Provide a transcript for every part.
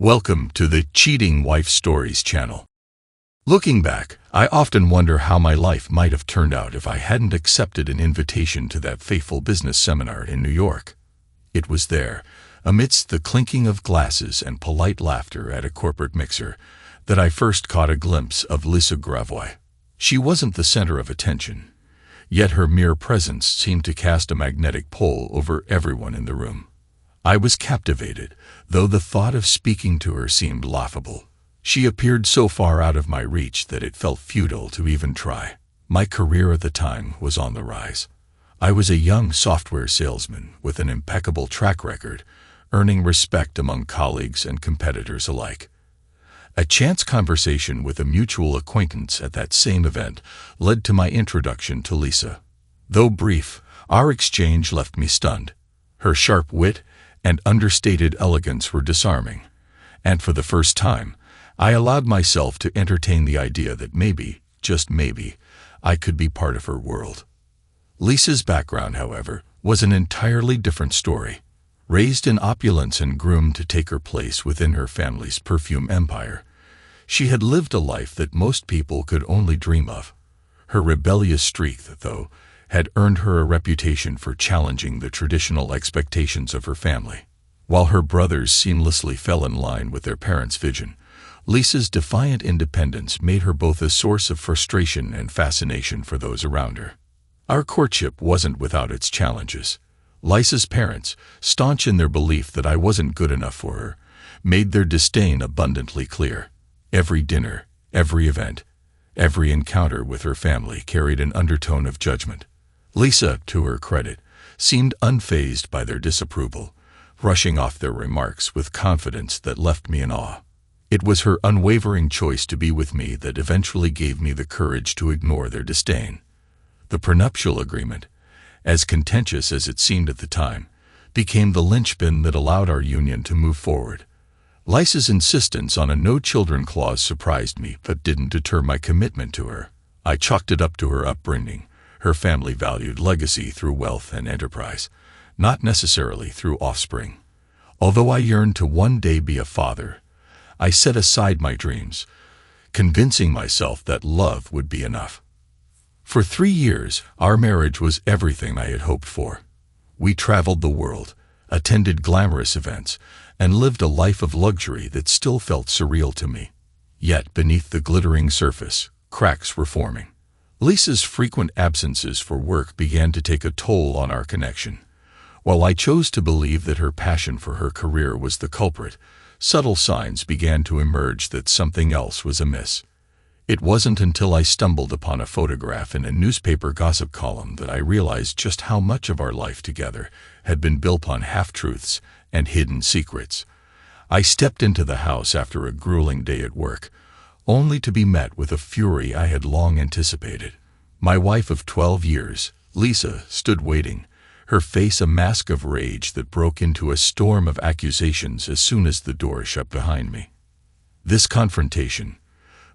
Welcome to the Cheating Wife Stories channel. Looking back, I often wonder how my life might have turned out if I hadn't accepted an invitation to that fateful business seminar in New York. It was there, amidst the clinking of glasses and polite laughter at a corporate mixer, that I first caught a glimpse of Lisa Gravois. She wasn't the center of attention, yet her mere presence seemed to cast a magnetic pull over everyone in the room. I was captivated, though the thought of speaking to her seemed laughable. She appeared so far out of my reach that it felt futile to even try. My career at the time was on the rise. I was a young software salesman with an impeccable track record, earning respect among colleagues and competitors alike. A chance conversation with a mutual acquaintance at that same event led to my introduction to Lisa. Though brief, our exchange left me stunned. Her sharp wit and understated elegance were disarming, and for the first time, I allowed myself to entertain the idea that maybe, just maybe, I could be part of her world. Lisa's background, however, was an entirely different story. Raised in opulence and groomed to take her place within her family's perfume empire, she had lived a life that most people could only dream of. Her rebellious streak, though, had earned her a reputation for challenging the traditional expectations of her family. While her brothers seamlessly fell in line with their parents' vision, Lisa's defiant independence made her both a source of frustration and fascination for those around her. Our courtship wasn't without its challenges. Lisa's parents, staunch in their belief that I wasn't good enough for her, made their disdain abundantly clear. Every dinner, every event, every encounter with her family carried an undertone of judgment. Lisa, to her credit, seemed unfazed by their disapproval, brushing off their remarks with confidence that left me in awe. It was her unwavering choice to be with me that eventually gave me the courage to ignore their disdain. The prenuptial agreement, as contentious as it seemed at the time, became the linchpin that allowed our union to move forward. Lisa's insistence on a no-children clause surprised me but didn't deter my commitment to her. I chalked it up to her upbringing. Her family valued legacy through wealth and enterprise, not necessarily through offspring. Although I yearned to one day be a father, I set aside my dreams, convincing myself that love would be enough. For 3 years, our marriage was everything I had hoped for. We traveled the world, attended glamorous events, and lived a life of luxury that still felt surreal to me. Yet beneath the glittering surface, cracks were forming. Lisa's frequent absences for work began to take a toll on our connection. While I chose to believe that her passion for her career was the culprit, subtle signs began to emerge that something else was amiss. It wasn't until I stumbled upon a photograph in a newspaper gossip column that I realized just how much of our life together had been built on half-truths and hidden secrets. I stepped into the house after a grueling day at work, only to be met with a fury I had long anticipated. My wife of 12 years, Lisa, stood waiting, her face a mask of rage that broke into a storm of accusations as soon as the door shut behind me. This confrontation,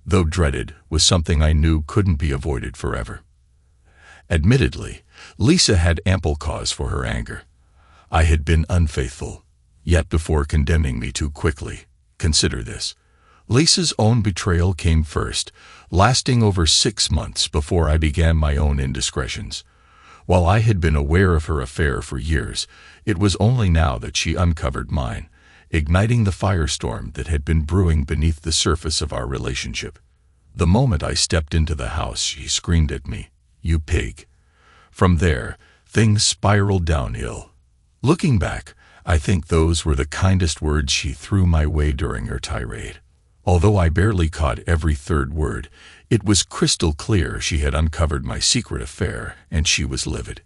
though dreaded, was something I knew couldn't be avoided forever. Admittedly, Lisa had ample cause for her anger. I had been unfaithful. Yet before condemning me too quickly, consider this. Lisa's own betrayal came first, lasting over 6 months before I began my own indiscretions. While I had been aware of her affair for years, it was only now that she uncovered mine, igniting the firestorm that had been brewing beneath the surface of our relationship. The moment I stepped into the house, she screamed at me, "You pig." From there, things spiraled downhill. Looking back, I think those were the kindest words she threw my way during her tirade. Although I barely caught every third word, it was crystal clear she had uncovered my secret affair, and she was livid.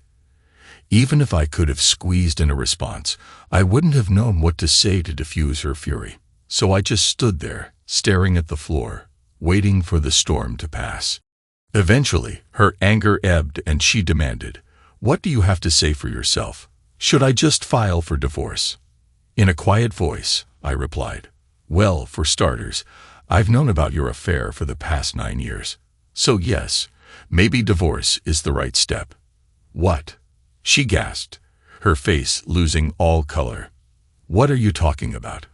Even if I could have squeezed in a response, I wouldn't have known what to say to diffuse her fury. So I just stood there, staring at the floor, waiting for the storm to pass. Eventually, her anger ebbed and she demanded, "What do you have to say for yourself? Should I just file for divorce?" In a quiet voice, I replied, "Well, for starters, I've known about your affair for the past 9 years. So yes, maybe divorce is the right step." "What?" she gasped, her face losing all color. "What are you talking about?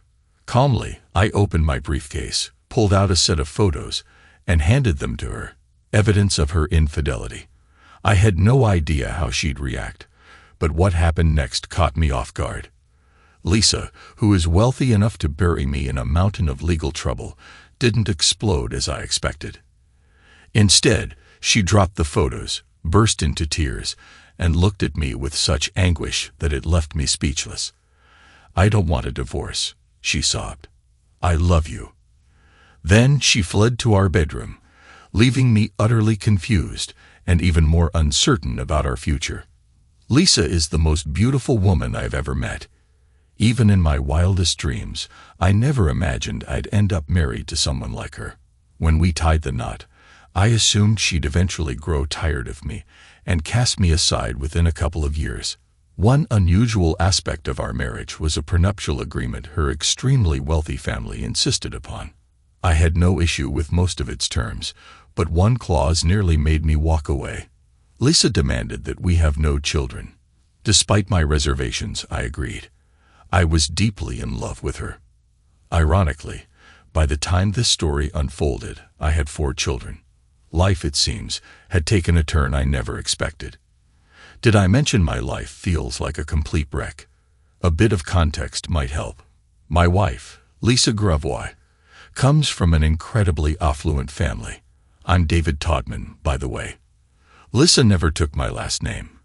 Calmly, I opened my briefcase, pulled out a set of photos, and handed them to her, evidence of her infidelity. I had no idea how she'd react, but what happened next caught me off guard. Lisa, who is wealthy enough to bury me in a mountain of legal trouble, didn't explode as I expected. Instead, she dropped the photos, burst into tears, and looked at me with such anguish that it left me speechless. "I don't want a divorce," she sobbed. "I love you." Then she fled to our bedroom, leaving me utterly confused and even more uncertain about our future. Lisa is the most beautiful woman I've ever met. Even in my wildest dreams, I never imagined I'd end up married to someone like her. When we tied the knot, I assumed she'd eventually grow tired of me and cast me aside within a couple of years. One unusual aspect of our marriage was a prenuptial agreement her extremely wealthy family insisted upon. I had no issue with most of its terms, but one clause nearly made me walk away. Lisa demanded that we have no children. Despite my reservations, I agreed. I was deeply in love with her. Ironically, by the time this story unfolded, I had 4 children. Life, it seems, had taken a turn I never expected. Did I mention my life feels like a complete wreck? A bit of context might help. My wife, Lisa Gravois, comes from an incredibly affluent family. I'm David Todman, by the way. Lisa never took my last name.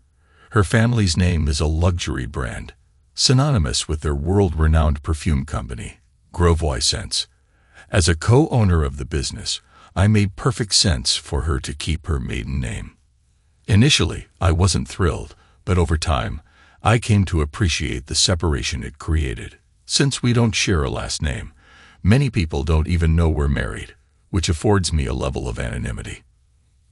Her family's name is a luxury brand, synonymous with their world-renowned perfume company, Gravois Scents. As a co-owner of the business, I made perfect sense for her to keep her maiden name. Initially, I wasn't thrilled, but over time, I came to appreciate the separation it created. Since we don't share a last name, many people don't even know we're married, which affords me a level of anonymity.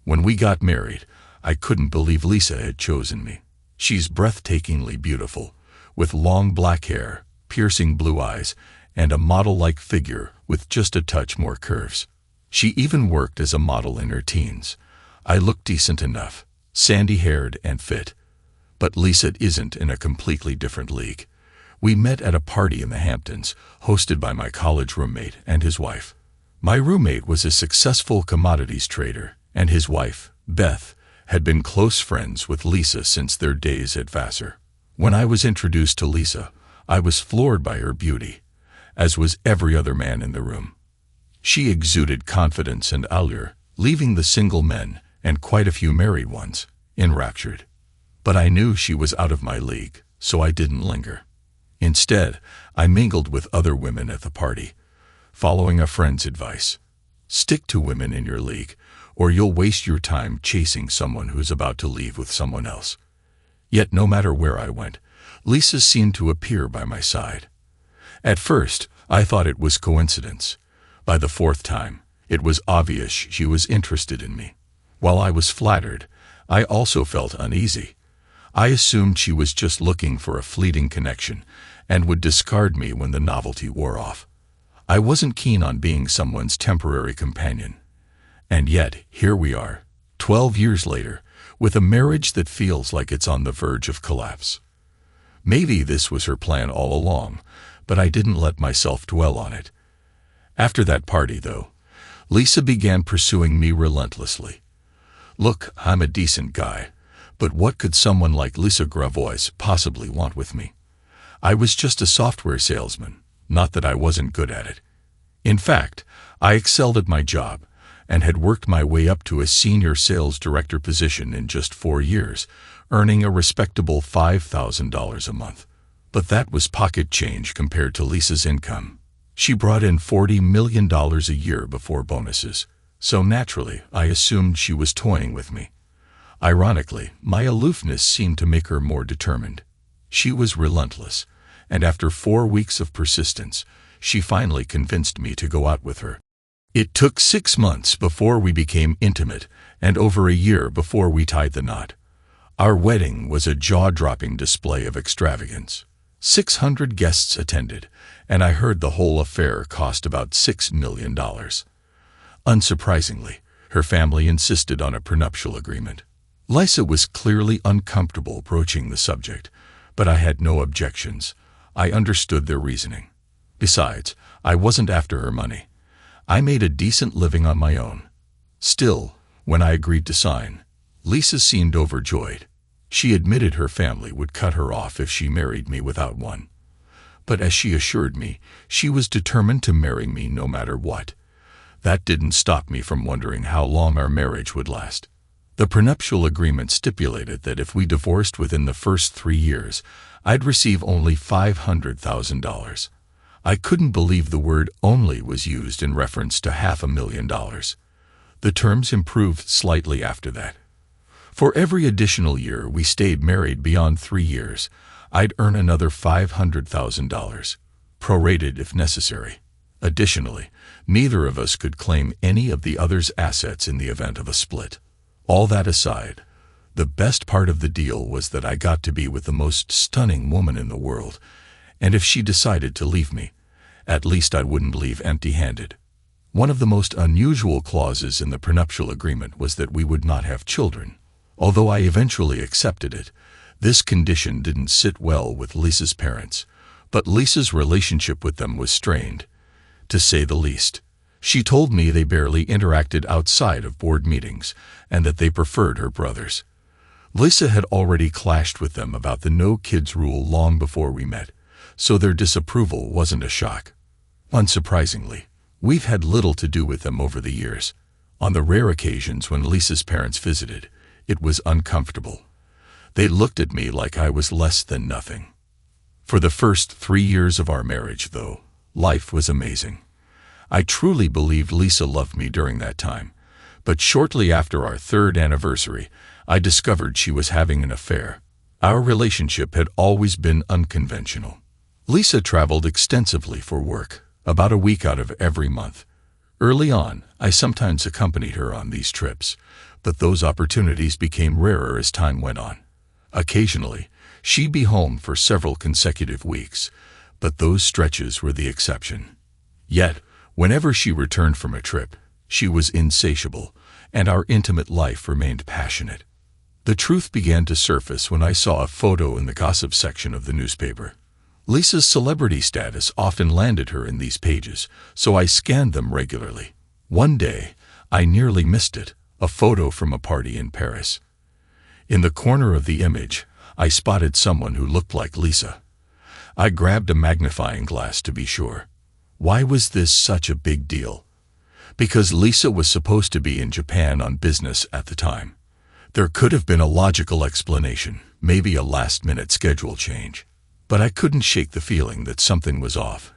When we got married, I couldn't believe Lisa had chosen me. She's breathtakingly beautiful, with long black hair, piercing blue eyes, and a model-like figure with just a touch more curves. She even worked as a model in her teens. I looked decent enough, sandy-haired and fit. But Lisa isn't in a completely different league. We met at a party in the Hamptons, hosted by my college roommate and his wife. My roommate was a successful commodities trader, and his wife, Beth, had been close friends with Lisa since their days at Vassar. When I was introduced to Lisa, I was floored by her beauty, as was every other man in the room. She exuded confidence and allure, leaving the single men, and quite a few married ones, enraptured. But I knew she was out of my league, so I didn't linger. Instead, I mingled with other women at the party, following a friend's advice. Stick to women in your league, or you'll waste your time chasing someone who's about to leave with someone else. Yet no matter where I went, Lisa seemed to appear by my side. At first, I thought it was coincidence. By the 4th time, it was obvious she was interested in me. While I was flattered, I also felt uneasy. I assumed she was just looking for a fleeting connection and would discard me when the novelty wore off. I wasn't keen on being someone's temporary companion. And yet, here we are, 12 years later, with a marriage that feels like it's on the verge of collapse. Maybe this was her plan all along, but I didn't let myself dwell on it. After that party, though, Lisa began pursuing me relentlessly. Look, I'm a decent guy, but what could someone like Lisa Gravois possibly want with me? I was just a software salesman, not that I wasn't good at it. In fact, I excelled at my job and had worked my way up to a senior sales director position in just 4 years, earning a respectable $5,000 a month. But that was pocket change compared to Lisa's income. She brought in $40 million a year before bonuses, so naturally I assumed she was toying with me. Ironically, my aloofness seemed to make her more determined. She was relentless, and after 4 weeks of persistence, she finally convinced me to go out with her. It took 6 months before we became intimate, and over a year before we tied the knot. Our wedding was a jaw-dropping display of extravagance. 600 guests attended, and I heard the whole affair cost about $6 million. Unsurprisingly, her family insisted on a prenuptial agreement. Lisa was clearly uncomfortable broaching the subject, but I had no objections. I understood their reasoning. Besides, I wasn't after her money. I made a decent living on my own. Still, when I agreed to sign, Lisa seemed overjoyed. She admitted her family would cut her off if she married me without one. But as she assured me, she was determined to marry me no matter what. That didn't stop me from wondering how long our marriage would last. The prenuptial agreement stipulated that if we divorced within the first 3 years, I'd receive only $500,000. I couldn't believe the word "only" was used in reference to $500,000. The terms improved slightly after that. For every additional year we stayed married beyond 3 years, I'd earn another $500,000, prorated if necessary. Additionally, neither of us could claim any of the other's assets in the event of a split. All that aside, the best part of the deal was that I got to be with the most stunning woman in the world, and if she decided to leave me, at least I wouldn't leave empty-handed. One of the most unusual clauses in the prenuptial agreement was that we would not have children. Although I eventually accepted it, this condition didn't sit well with Lisa's parents, but Lisa's relationship with them was strained, to say the least. She told me they barely interacted outside of board meetings and that they preferred her brothers. Lisa had already clashed with them about the no-kids rule long before we met, so their disapproval wasn't a shock. Unsurprisingly, we've had little to do with them over the years. On the rare occasions when Lisa's parents visited, it was uncomfortable. They looked at me like I was less than nothing. For the first 3 years of our marriage, though, life was amazing. I truly believed Lisa loved me during that time, but shortly after our 3rd anniversary, I discovered she was having an affair. Our relationship had always been unconventional. Lisa traveled extensively for work, about a week out of every month. Early on, I sometimes accompanied her on these trips, but those opportunities became rarer as time went on. Occasionally, she'd be home for several consecutive weeks, but those stretches were the exception. Yet, whenever she returned from a trip, she was insatiable, and our intimate life remained passionate. The truth began to surface when I saw a photo in the gossip section of the newspaper. Lisa's celebrity status often landed her in these pages, so I scanned them regularly. One day, I nearly missed it, a photo from a party in Paris. In the corner of the image, I spotted someone who looked like Lisa. I grabbed a magnifying glass to be sure. Why was this such a big deal? Because Lisa was supposed to be in Japan on business at the time. There could have been a logical explanation, maybe a last-minute schedule change. But I couldn't shake the feeling that something was off,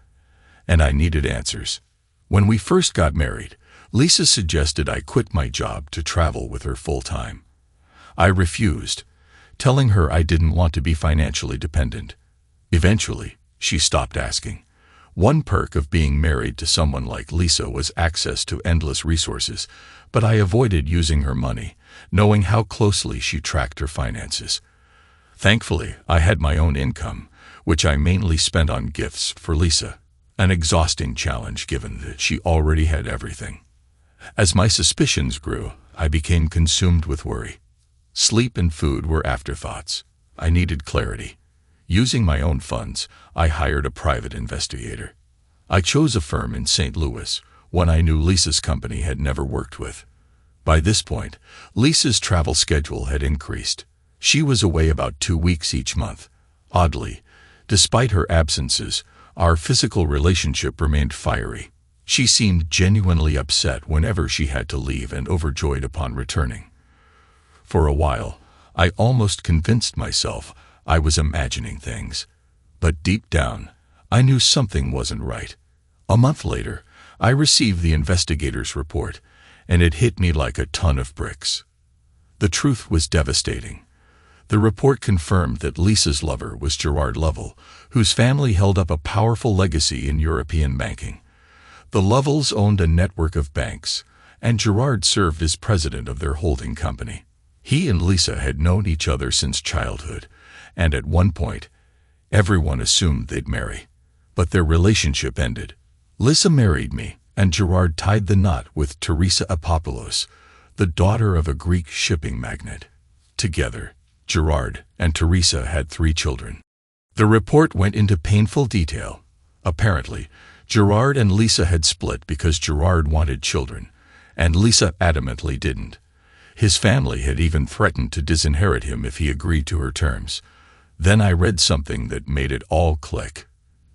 and I needed answers. When we first got married, Lisa suggested I quit my job to travel with her full-time. I refused, telling her I didn't want to be financially dependent. Eventually, she stopped asking. One perk of being married to someone like Lisa was access to endless resources, but I avoided using her money, knowing how closely she tracked her finances. Thankfully, I had my own income, which I mainly spent on gifts for Lisa, an exhausting challenge given that she already had everything. As my suspicions grew, I became consumed with worry. Sleep and food were afterthoughts. I needed clarity. Using my own funds, I hired a private investigator. I chose a firm in St. Louis, one I knew Lisa's company had never worked with. By this point, Lisa's travel schedule had increased. She was away about 2 weeks each month. Oddly, despite her absences, our physical relationship remained fiery. She seemed genuinely upset whenever she had to leave and overjoyed upon returning. For a while, I almost convinced myself I was imagining things. But deep down, I knew something wasn't right. A month later, I received the investigator's report, and it hit me like a ton of bricks. The truth was devastating. The report confirmed that Lisa's lover was Gerard Lovell, whose family held up a powerful legacy in European banking. The Lovells owned a network of banks, and Gerard served as president of their holding company. He and Lisa had known each other since childhood, and at one point, everyone assumed they'd marry. But their relationship ended. Lisa married me, and Gerard tied the knot with Teresa Apopoulos, the daughter of a Greek shipping magnate. Together, Gerard and Teresa had 3 children. The report went into painful detail. Apparently, Gerard and Lisa had split because Gerard wanted children, and Lisa adamantly didn't. His family had even threatened to disinherit him if he agreed to her terms. Then I read something that made it all click.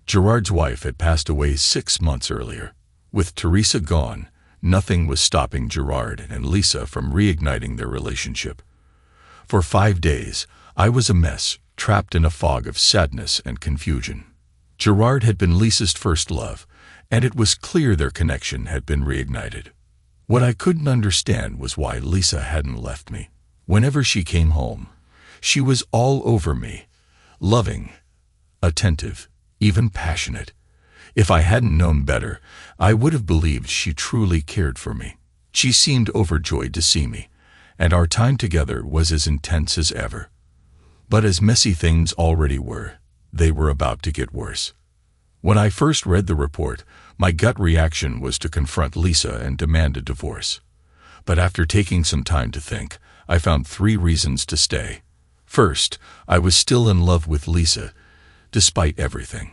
Gerard's wife had passed away 6 months earlier. With Teresa gone, nothing was stopping Gerard and Lisa from reigniting their relationship. For 5 days, I was a mess, trapped in a fog of sadness and confusion. Gerard had been Lisa's first love, and it was clear their connection had been reignited. What I couldn't understand was why Lisa hadn't left me. Whenever she came home, she was all over me, loving, attentive, even passionate. If I hadn't known better, I would have believed she truly cared for me. She seemed overjoyed to see me, and our time together was as intense as ever. But as messy things already were, they were about to get worse. When I first read the report, my gut reaction was to confront Lisa and demand a divorce. But after taking some time to think, I found 3 reasons to stay. First, I was still in love with Lisa, despite everything.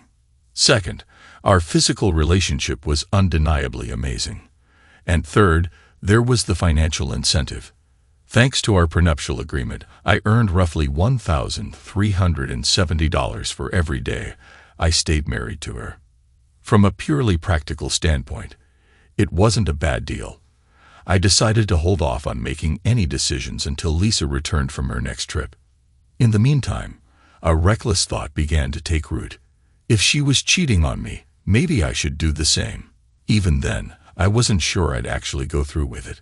Second, our physical relationship was undeniably amazing. And third, there was the financial incentive. Thanks to our prenuptial agreement, I earned roughly $1,370 for every day I stayed married to her. From a purely practical standpoint, it wasn't a bad deal. I decided to hold off on making any decisions until Lisa returned from her next trip. In the meantime, a reckless thought began to take root. If she was cheating on me, maybe I should do the same. Even then, I wasn't sure I'd actually go through with it.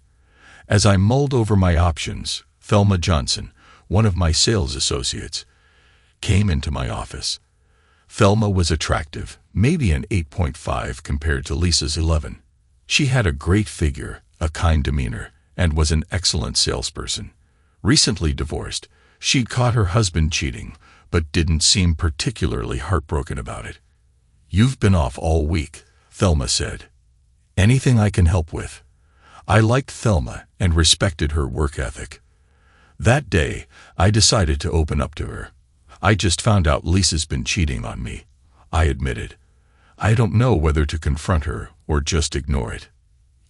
As I mulled over my options, Thelma Johnson, one of my sales associates, came into my office. Thelma was attractive, maybe an 8.5 compared to Lisa's 11. She had a great figure, a kind demeanor, and was an excellent salesperson. Recently divorced, she'd caught her husband cheating, but didn't seem particularly heartbroken about it. "You've been off all week," Thelma said. "Anything I can help with?" I liked Thelma and respected her work ethic. That day, I decided to open up to her. "I just found out Lisa's been cheating on me," I admitted. "I don't know whether to confront her or just ignore it."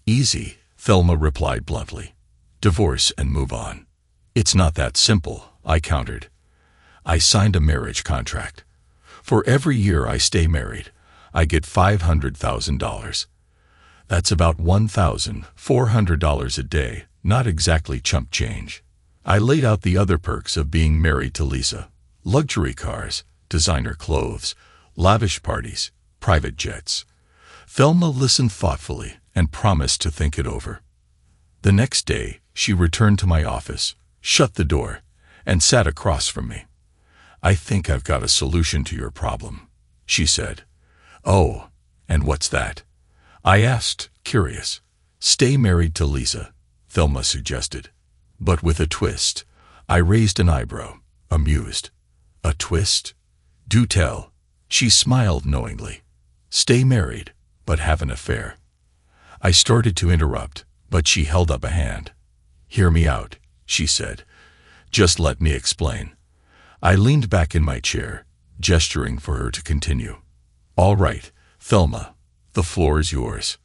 "Easy," Thelma replied bluntly. "Divorce and move on." "It's not that simple," I countered. "I signed a marriage contract. For every year I stay married, I get $500,000. That's about $1,400 a day, not exactly chump change." I laid out the other perks of being married to Lisa: luxury cars, designer clothes, lavish parties, private jets. Thelma listened thoughtfully and promised to think it over. The next day, she returned to my office, shut the door, and sat across from me. "I think I've got a solution to your problem," she said. "Oh, and what's that?" I asked, curious. "Stay married to Lisa," Thelma suggested. But with a twist. I raised an eyebrow, amused. "A twist? Do tell." She smiled knowingly. "Stay married, but have an affair." I started to interrupt, but she held up a hand. "Hear me out," she said. "Just let me explain." I leaned back in my chair, gesturing for her to continue. "All right, Thelma, the floor is yours."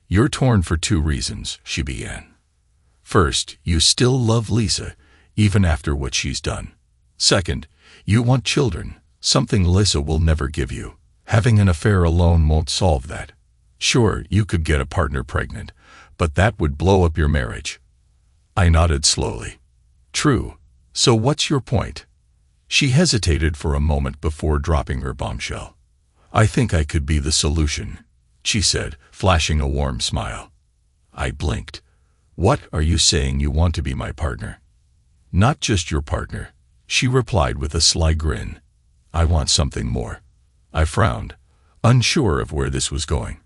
"You're torn for 2 reasons," she began. "First, you still love Lisa, even after what she's done. Second, you want children, something Lisa will never give you. Having an affair alone won't solve that. Sure, you could get a partner pregnant, but that would blow up your marriage." I nodded slowly. "True. So what's your point?" She hesitated for a moment before dropping her bombshell. "I think I could be the solution," she said, flashing a warm smile. I blinked. "What, are you saying you want to be my partner?" "Not just your partner," she replied with a sly grin. "I want something more." I frowned, unsure of where this was going.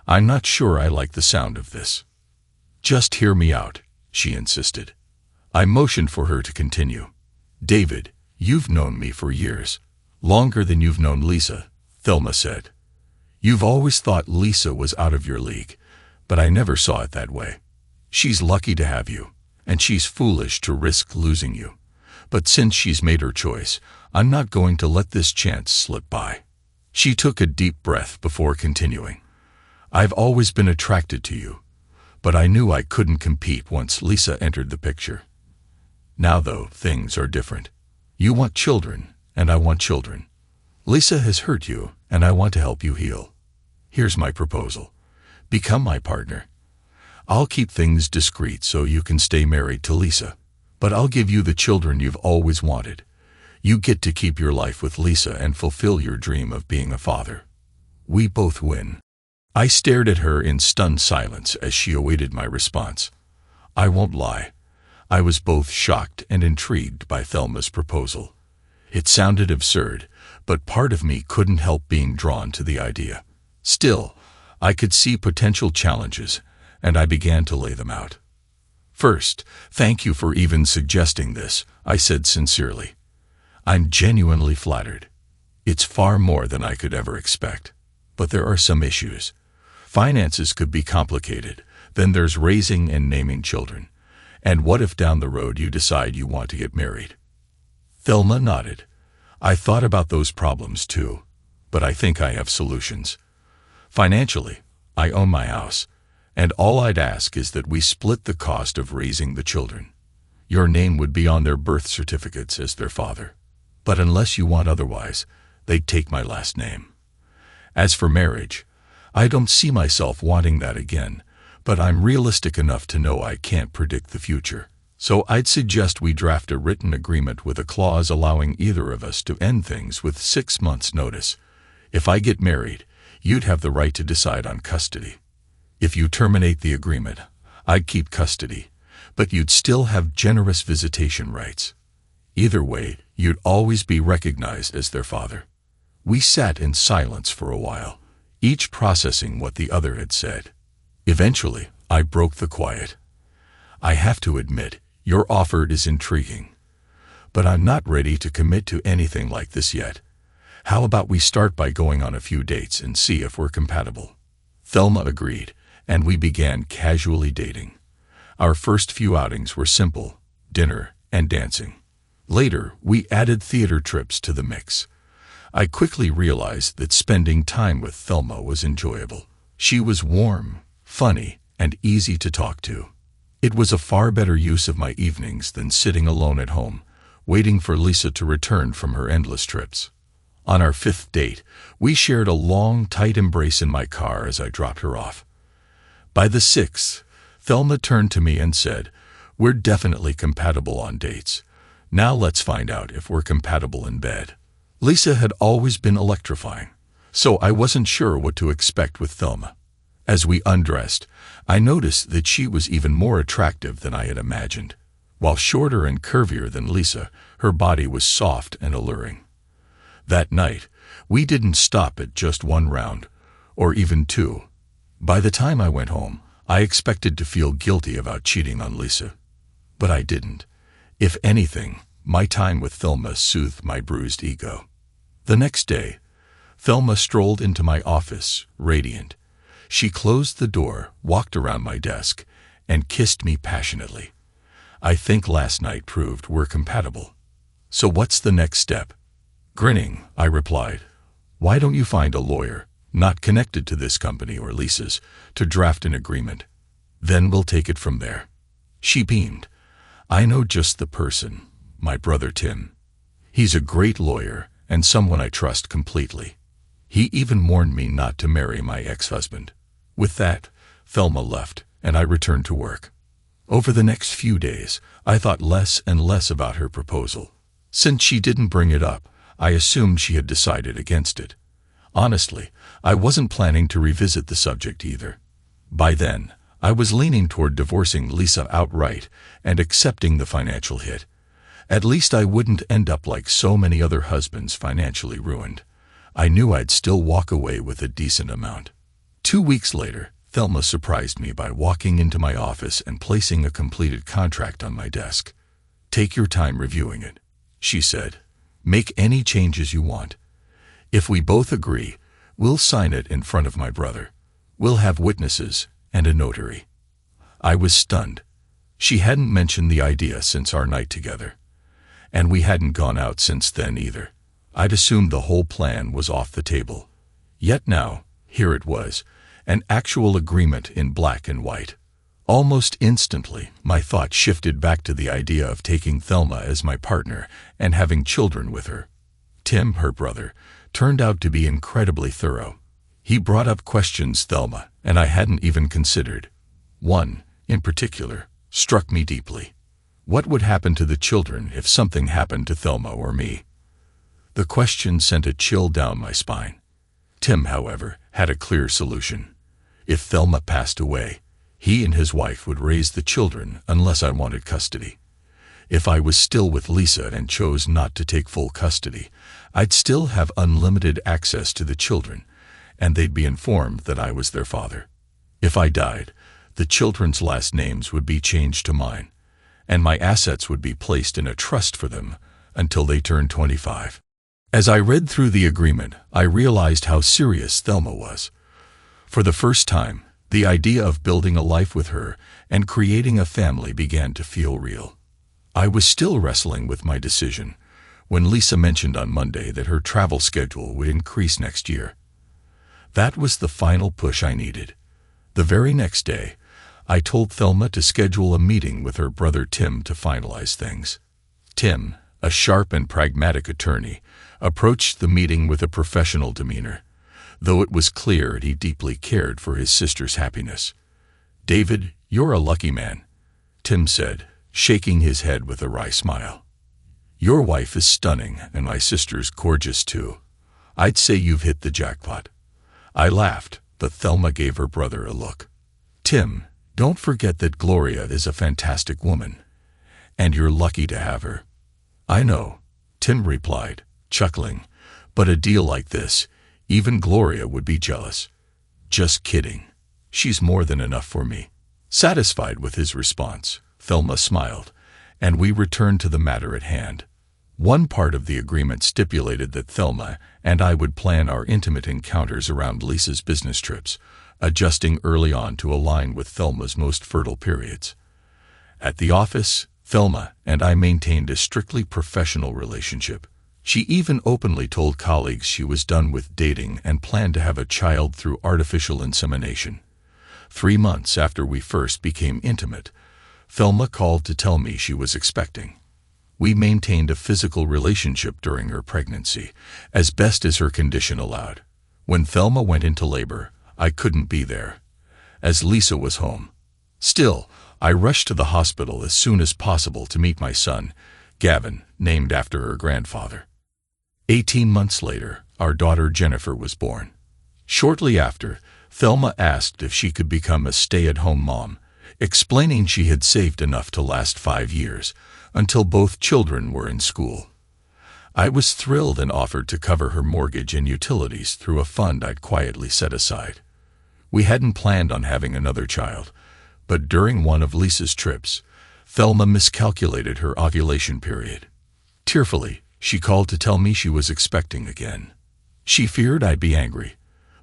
"I'm not sure I like the sound of this." "Just hear me out," she insisted. I motioned for her to continue. "David, you've known me for years. Longer than you've known Lisa," Thelma said. "You've always thought Lisa was out of your league, but I never saw it that way. She's lucky to have you, and she's foolish to risk losing you. But since she's made her choice, I'm not going to let this chance slip by." She took a deep breath before continuing. I've always been attracted to you, but I knew I couldn't compete once Lisa entered the picture. Now, though, things are different. You want children, and I want children. Lisa has hurt you, and I want to help you heal. Here's my proposal. Become my partner. I'll keep things discreet so you can stay married to Lisa, but I'll give you the children you've always wanted. You get to keep your life with Lisa and fulfill your dream of being a father. We both win. I stared at her in stunned silence as she awaited my response. I won't lie. I was both shocked and intrigued by Thelma's proposal. It sounded absurd, but part of me couldn't help being drawn to the idea. Still, I could see potential challenges, and I began to lay them out. First, thank you for even suggesting this, I said sincerely. I'm genuinely flattered. It's far more than I could ever expect. But there are some issues. Finances could be complicated. Then there's raising and naming children. And what if down the road you decide you want to get married? Thelma nodded. I thought about those problems too, but I think I have solutions. Financially, I own my house, and all I'd ask is that we split the cost of raising the children. Your name would be on their birth certificates as their father. But unless you want otherwise, they'd take my last name. As for marriage, I don't see myself wanting that again, but I'm realistic enough to know I can't predict the future. So I'd suggest we draft a written agreement with a clause allowing either of us to end things with 6 months' notice. If I get married, you'd have the right to decide on custody. If you terminate the agreement, I'd keep custody, but you'd still have generous visitation rights. Either way, you'd always be recognized as their father. We sat in silence for a while, each processing what the other had said. Eventually, I broke the quiet. I have to admit, your offer is intriguing, but I'm not ready to commit to anything like this yet. How about we start by going on a few dates and see if we're compatible? Thelma agreed, and we began casually dating. Our first few outings were simple, dinner and dancing. Later, we added theater trips to the mix. I quickly realized that spending time with Thelma was enjoyable. She was warm, funny, and easy to talk to. It was a far better use of my evenings than sitting alone at home, waiting for Lisa to return from her endless trips. On our 5th date, we shared a long, tight embrace in my car as I dropped her off. By the 6th, Thelma turned to me and said, "We're definitely compatible on dates. Now let's find out if we're compatible in bed." Lisa had always been electrifying, so I wasn't sure what to expect with Thelma. As we undressed, I noticed that she was even more attractive than I had imagined. While shorter and curvier than Lisa, her body was soft and alluring. That night, we didn't stop at just 1 round, or even 2. By the time I went home, I expected to feel guilty about cheating on Lisa. But I didn't. If anything, my time with Thelma soothed my bruised ego. The next day, Thelma strolled into my office, radiant. She closed the door, walked around my desk, and kissed me passionately. I think last night proved we're compatible. So what's the next step? Grinning, I replied, "Why don't you find a lawyer, not connected to this company or Lisa's, to draft an agreement? Then we'll take it from there." She beamed. "I know just the person, my brother Tim. He's a great lawyer and someone I trust completely. He even warned me not to marry my ex-husband." With that, Thelma left, and I returned to work. Over the next few days, I thought less and less about her proposal. Since she didn't bring it up, I assumed she had decided against it. Honestly, I wasn't planning to revisit the subject either. By then, I was leaning toward divorcing Lisa outright and accepting the financial hit. At least I wouldn't end up like so many other husbands, financially ruined. I knew I'd still walk away with a decent amount. 2 weeks later, Thelma surprised me by walking into my office and placing a completed contract on my desk. "Take your time reviewing it," she said. "Make any changes you want. If we both agree, we'll sign it in front of my brother. We'll have witnesses and a notary." I was stunned. She hadn't mentioned the idea since our night together. And we hadn't gone out since then either. I'd assumed the whole plan was off the table. Yet now, here it was, an actual agreement in black and white. Almost instantly, my thoughts shifted back to the idea of taking Thelma as my partner and having children with her. Tim, her brother, turned out to be incredibly thorough. He brought up questions Thelma and I hadn't even considered. One, in particular, struck me deeply. What would happen to the children if something happened to Thelma or me? The question sent a chill down my spine. Tim, however, had a clear solution. If Thelma passed away, he and his wife would raise the children unless I wanted custody. If I was still with Lisa and chose not to take full custody, I'd still have unlimited access to the children, and they'd be informed that I was their father. If I died, the children's last names would be changed to mine, and my assets would be placed in a trust for them until they turned 25. As I read through the agreement, I realized how serious Thelma was. For the first time, the idea of building a life with her and creating a family began to feel real. I was still wrestling with my decision when Lisa mentioned on Monday that her travel schedule would increase next year. That was the final push I needed. The very next day, I told Thelma to schedule a meeting with her brother Tim to finalize things. Tim, a sharp and pragmatic attorney, approached the meeting with a professional demeanor, though it was clear he deeply cared for his sister's happiness. "David, you're a lucky man," Tim said, shaking his head with a wry smile. "Your wife is stunning, and my sister's gorgeous too. I'd say you've hit the jackpot." I laughed, but Thelma gave her brother a look. "Tim, don't forget that Gloria is a fantastic woman, and you're lucky to have her." "I know," Tim replied, chuckling, "but a deal like this, even Gloria would be jealous." "Just kidding. She's more than enough for me." Satisfied with his response, Thelma smiled, and we returned to the matter at hand. One part of the agreement stipulated that Thelma and I would plan our intimate encounters around Lisa's business trips, adjusting early on to align with Thelma's most fertile periods. At the office, Thelma and I maintained a strictly professional relationship. She even openly told colleagues she was done with dating and planned to have a child through artificial insemination. 3 months after we first became intimate, Thelma called to tell me she was expecting. We maintained a physical relationship during her pregnancy, as best as her condition allowed. When Thelma went into labor, I couldn't be there, as Lisa was home. Still, I rushed to the hospital as soon as possible to meet my son, Gavin, named after her grandfather. 18 months later, our daughter Jennifer was born. Shortly after, Thelma asked if she could become a stay-at-home mom, explaining she had saved enough to last 5 years, until both children were in school. I was thrilled and offered to cover her mortgage and utilities through a fund I'd quietly set aside. We hadn't planned on having another child, but during one of Lisa's trips, Thelma miscalculated her ovulation period. Tearfully, she called to tell me she was expecting again. She feared I'd be angry,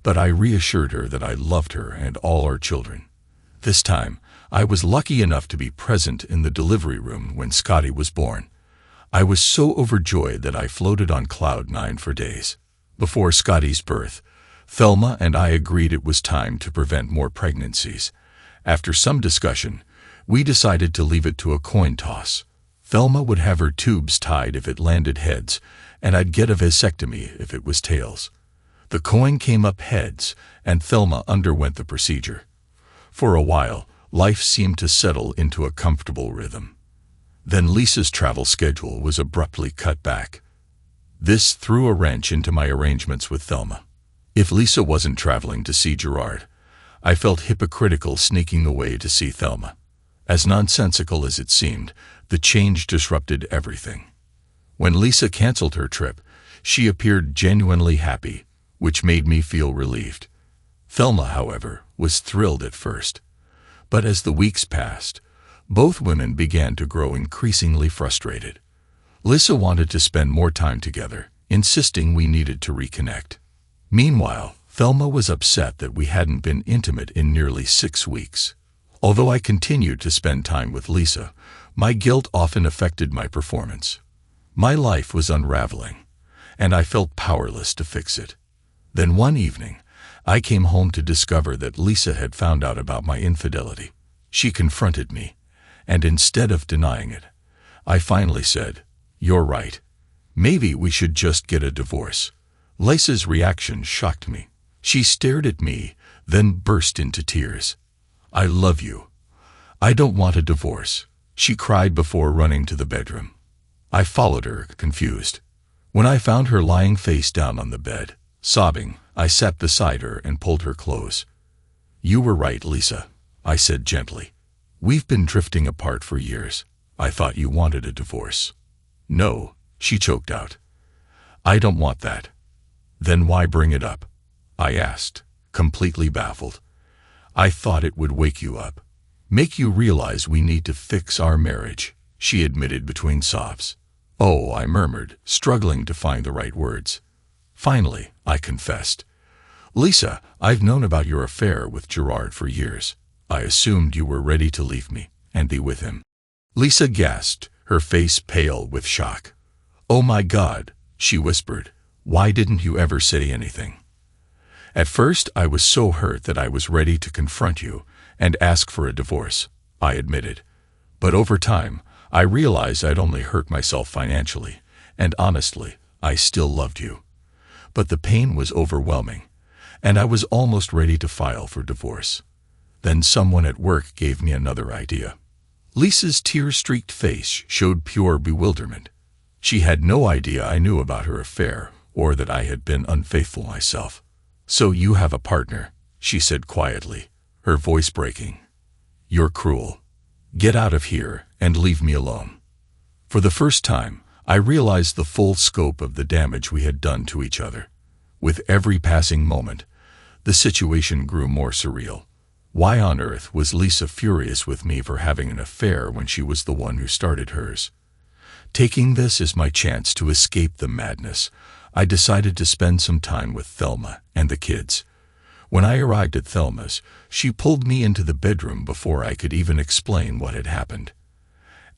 but I reassured her that I loved her and all our children. This time, I was lucky enough to be present in the delivery room when Scotty was born. I was so overjoyed that I floated on cloud 9 for days. Before Scotty's birth, Thelma and I agreed it was time to prevent more pregnancies. After some discussion, we decided to leave it to a coin toss. Thelma would have her tubes tied if it landed heads, and I'd get a vasectomy if it was tails. The coin came up heads, and Thelma underwent the procedure. For a while, life seemed to settle into a comfortable rhythm. Then Lisa's travel schedule was abruptly cut back. This threw a wrench into my arrangements with Thelma. If Lisa wasn't traveling to see Gerard, I felt hypocritical sneaking away to see Thelma. As nonsensical as it seemed, the change disrupted everything. When Lisa canceled her trip, she appeared genuinely happy, which made me feel relieved. Thelma, however, was thrilled at first. But as the weeks passed, both women began to grow increasingly frustrated. Lisa wanted to spend more time together, insisting we needed to reconnect. Meanwhile, Thelma was upset that we hadn't been intimate in nearly 6 weeks. Although I continued to spend time with Lisa, my guilt often affected my performance. My life was unraveling, and I felt powerless to fix it. Then one evening, I came home to discover that Lisa had found out about my infidelity. She confronted me, and instead of denying it, I finally said, "You're right. Maybe we should just get a divorce." Lisa's reaction shocked me. She stared at me, then burst into tears. "I love you. I don't want a divorce," she cried before running to the bedroom. I followed her, confused. When I found her lying face down on the bed, sobbing, I sat beside her and pulled her close. "You were right, Lisa," I said gently. "We've been drifting apart for years. I thought you wanted a divorce." "No," she choked out. "I don't want that." "Then why bring it up?" I asked, completely baffled. "I thought it would wake you up. Make you realize we need to fix our marriage," she admitted between sobs. "Oh," I murmured, struggling to find the right words. Finally, I confessed. "Lisa, I've known about your affair with Gerard for years. I assumed you were ready to leave me and be with him." Lisa gasped, her face pale with shock. "Oh my God," she whispered. "Why didn't you ever say anything?" "At first, I was so hurt that I was ready to confront you and ask for a divorce," I admitted. "But over time, I realized I'd only hurt myself financially, and honestly, I still loved you. But the pain was overwhelming, and I was almost ready to file for divorce. Then someone at work gave me another idea." Lisa's tear-streaked face showed pure bewilderment. She had no idea I knew about her affair or that I had been unfaithful myself. "So you have a partner," she said quietly, her voice breaking. "You're cruel. Get out of here and leave me alone." For the first time, I realized the full scope of the damage we had done to each other. With every passing moment, the situation grew more surreal. Why on earth was Lisa furious with me for having an affair when she was the one who started hers? Taking this as my chance to escape the madness, I decided to spend some time with Thelma and the kids. When I arrived at Thelma's, she pulled me into the bedroom before I could even explain what had happened.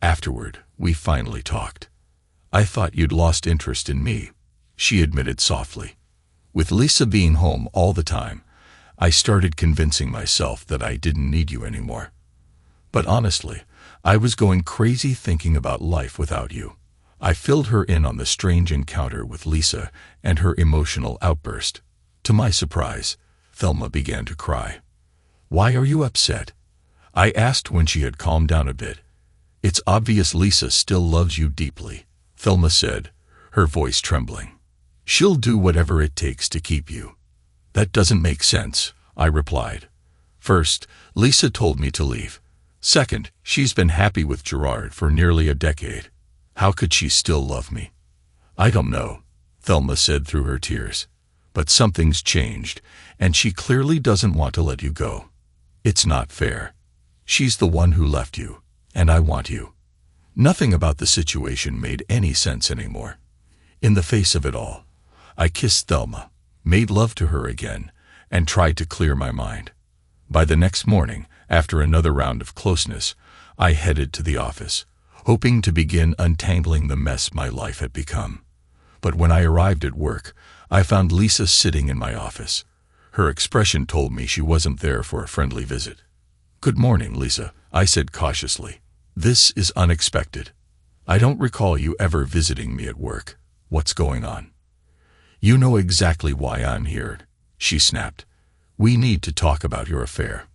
Afterward, we finally talked. "I thought you'd lost interest in me," she admitted softly. "With Lisa being home all the time, I started convincing myself that I didn't need you anymore. But honestly, I was going crazy thinking about life without you." I filled her in on the strange encounter with Lisa and her emotional outburst. To my surprise, Thelma began to cry. "Why are you upset?" I asked when she had calmed down a bit. "It's obvious Lisa still loves you deeply," Thelma said, her voice trembling. "She'll do whatever it takes to keep you." "That doesn't make sense," I replied. "First, Lisa told me to leave. Second, she's been happy with Gerard for nearly a decade. How could she still love me?" "I don't know," Thelma said through her tears. "But something's changed, and she clearly doesn't want to let you go. It's not fair. She's the one who left you, and I want you." Nothing about the situation made any sense anymore. In the face of it all, I kissed Thelma, made love to her again, and tried to clear my mind. By the next morning, after another round of closeness, I headed to the office, hoping to begin untangling the mess my life had become. But when I arrived at work, I found Lisa sitting in my office. Her expression told me she wasn't there for a friendly visit. "Good morning, Lisa," I said cautiously. "This is unexpected. I don't recall you ever visiting me at work. What's going on?" "You know exactly why I'm here," she snapped. "We need to talk about your affair."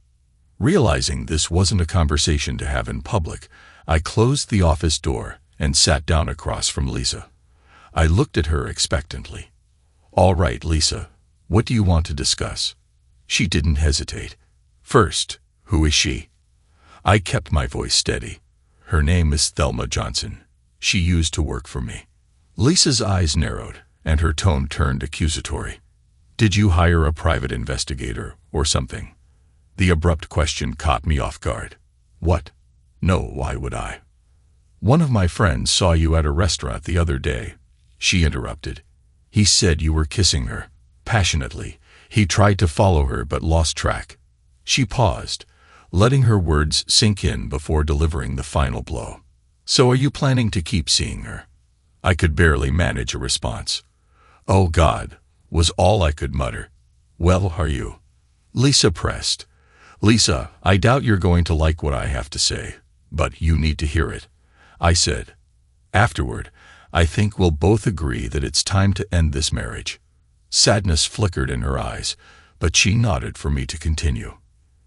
Realizing this wasn't a conversation to have in public, I closed the office door and sat down across from Lisa. I looked at her expectantly. "All right, Lisa, what do you want to discuss?" She didn't hesitate. "First, who is she?" I kept my voice steady. "Her name is Thelma Johnson. She used to work for me." Lisa's eyes narrowed, and her tone turned accusatory. "Did you hire a private investigator or something?" The abrupt question caught me off guard. "What? No, why would I?" "One of my friends saw you at a restaurant the other day," she interrupted. "He said you were kissing her, passionately. He tried to follow her but lost track." She paused, letting her words sink in before delivering the final blow. "So are you planning to keep seeing her?" I could barely manage a response. "Oh God," was all I could mutter. "Well, are you?" Lisa pressed. "Lisa, I doubt you're going to like what I have to say, but you need to hear it," I said. "Afterward, I think we'll both agree that it's time to end this marriage." Sadness flickered in her eyes, but she nodded for me to continue.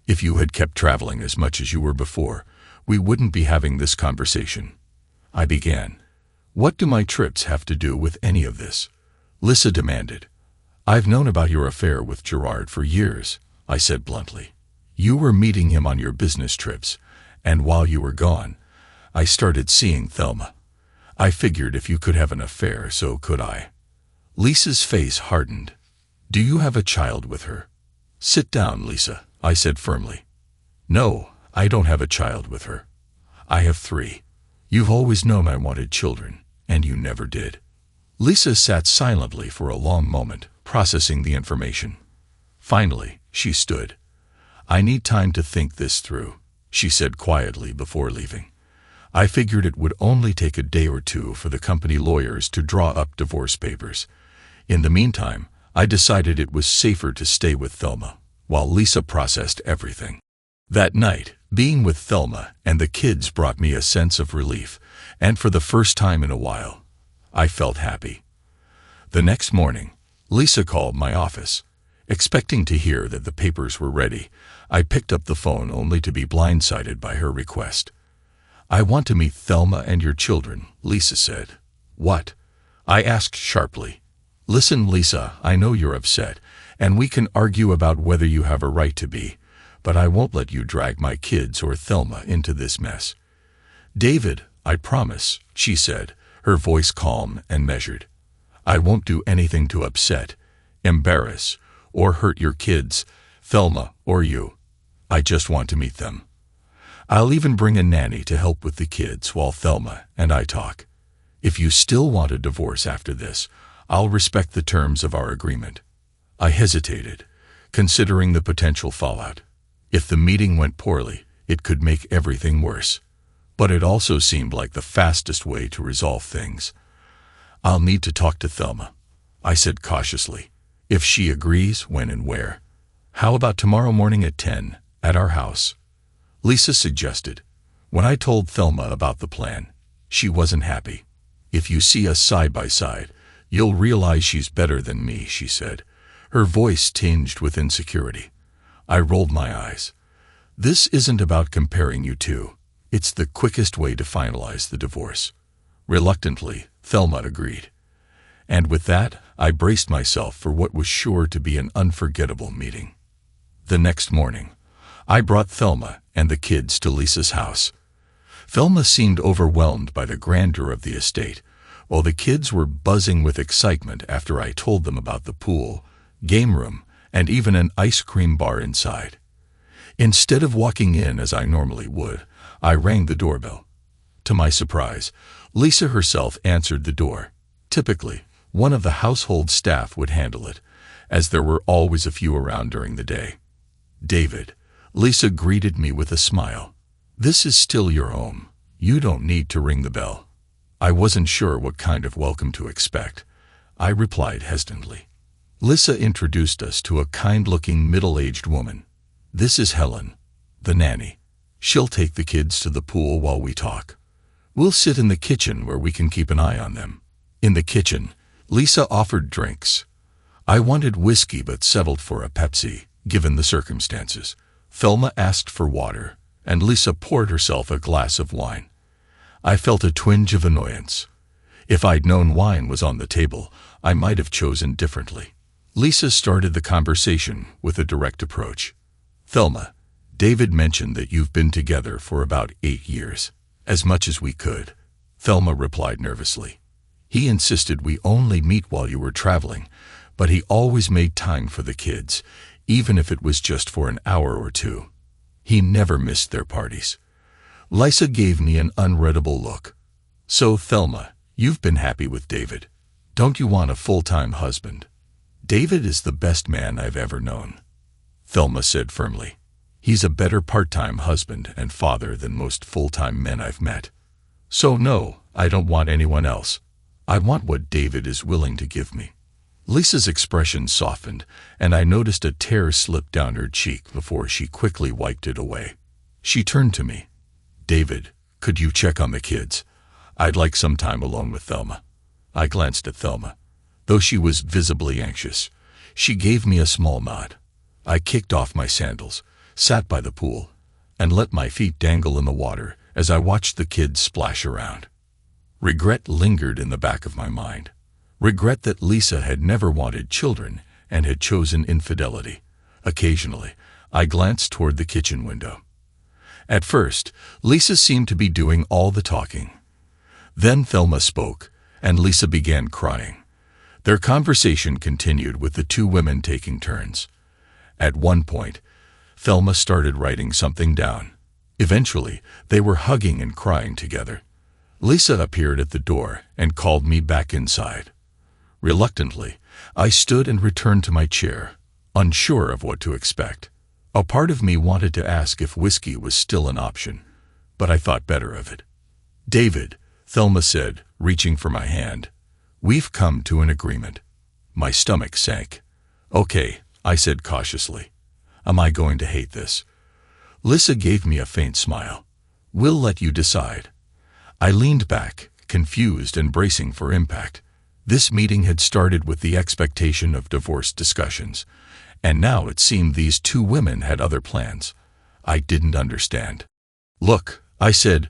"If you had kept traveling as much as you were before, we wouldn't be having this conversation," I began. "What do my trips have to do with any of this?" Lisa demanded. "I've known about your affair with Gerard for years," I said bluntly. "You were meeting him on your business trips, and while you were gone, I started seeing Thelma. I figured if you could have an affair, so could I." Lisa's face hardened. "Do you have a child with her?" "Sit down, Lisa," I said firmly. "No, I don't have a child with her. I have 3. You've always known I wanted children, and you never did." Lisa sat silently for a long moment, processing the information. Finally, she stood. "I need time to think this through," she said quietly before leaving. "I figured it would only take a day or 2 for the company lawyers to draw up divorce papers. In the meantime, I decided it was safer to stay with Thelma, while Lisa processed everything. That night, being with Thelma and the kids brought me a sense of relief, and for the first time in a while, I felt happy. The next morning, Lisa called my office. Expecting to hear that the papers were ready, I picked up the phone only to be blindsided by her request. "I want to meet Thelma and your children," Lisa said. "What?" I asked sharply. "Listen, Lisa, I know you're upset, and we can argue about whether you have a right to be, but I won't let you drag my kids or Thelma into this mess." "David, I promise," she said, her voice calm and measured. "I won't do anything to upset, embarrass, or hurt your kids, Thelma or you. I just want to meet them. I'll even bring a nanny to help with the kids while Thelma and I talk. If you still want a divorce after this, I'll respect the terms of our agreement." I hesitated, considering the potential fallout. If the meeting went poorly, it could make everything worse. But it also seemed like the fastest way to resolve things. "I'll need to talk to Thelma," I said cautiously. "If she agrees, when and where?" "How about tomorrow morning at 10, at our house?" Lisa suggested. When I told Thelma about the plan, she wasn't happy. "If you see us side by side, you'll realize she's better than me," she said, her voice tinged with insecurity. I rolled my eyes. "This isn't about comparing you two. It's the quickest way to finalize the divorce." Reluctantly, Thelma agreed. And with that, I braced myself for what was sure to be an unforgettable meeting. The next morning, I brought Thelma and the kids to Lisa's house. Thelma seemed overwhelmed by the grandeur of the estate, while the kids were buzzing with excitement after I told them about the pool, game room, and even an ice cream bar inside. Instead of walking in as I normally would, I rang the doorbell. To my surprise, Lisa herself answered the door. Typically, one of the household staff would handle it, as there were always a few around during the day. "David," Lisa greeted me with a smile. "This is still your home. You don't need to ring the bell." I wasn't sure what kind of welcome to expect. I replied hesitantly. Lisa introduced us to a kind-looking middle-aged woman. "This is Helen, the nanny. She'll take the kids to the pool while we talk. We'll sit in the kitchen where we can keep an eye on them." In the kitchen, Lisa offered drinks. I wanted whiskey but settled for a Pepsi, given the circumstances. Thelma asked for water, and Lisa poured herself a glass of wine. I felt a twinge of annoyance. If I'd known wine was on the table, I might have chosen differently. Lisa started the conversation with a direct approach. "Thelma, David mentioned that you've been together for about 8 years. As much as we could." Thelma replied nervously. "He insisted we only meet while you were traveling, but he always made time for the kids, even if it was just for an hour or 2. He never missed their parties." Lisa gave me an unreadable look. "So, Thelma, you've been happy with David. Don't you want a full-time husband?" "David is the best man I've ever known," Thelma said firmly. "He's a better part-time husband and father than most full-time men I've met. So no, I don't want anyone else. I want what David is willing to give me." Lisa's expression softened, and I noticed a tear slip down her cheek before she quickly wiped it away. She turned to me. "David, could you check on the kids? I'd like some time alone with Thelma." I glanced at Thelma. Though she was visibly anxious, she gave me a small nod. I kicked off my sandals, sat by the pool, and let my feet dangle in the water as I watched the kids splash around. Regret lingered in the back of my mind. Regret that Lisa had never wanted children and had chosen infidelity. Occasionally, I glanced toward the kitchen window. At first, Lisa seemed to be doing all the talking. Then Thelma spoke, and Lisa began crying. Their conversation continued with the two women taking turns. At one point, Thelma started writing something down. Eventually, they were hugging and crying together. Lisa appeared at the door and called me back inside. Reluctantly, I stood and returned to my chair, unsure of what to expect. A part of me wanted to ask if whiskey was still an option, but I thought better of it. "David," Thelma said, reaching for my hand, "we've come to an agreement." My stomach sank. "Okay," I said cautiously. "Am I going to hate this?" Lisa gave me a faint smile. "We'll let you decide." I leaned back, confused and bracing for impact. This meeting had started with the expectation of divorce discussions, and now it seemed these two women had other plans. I didn't understand. "Look," I said,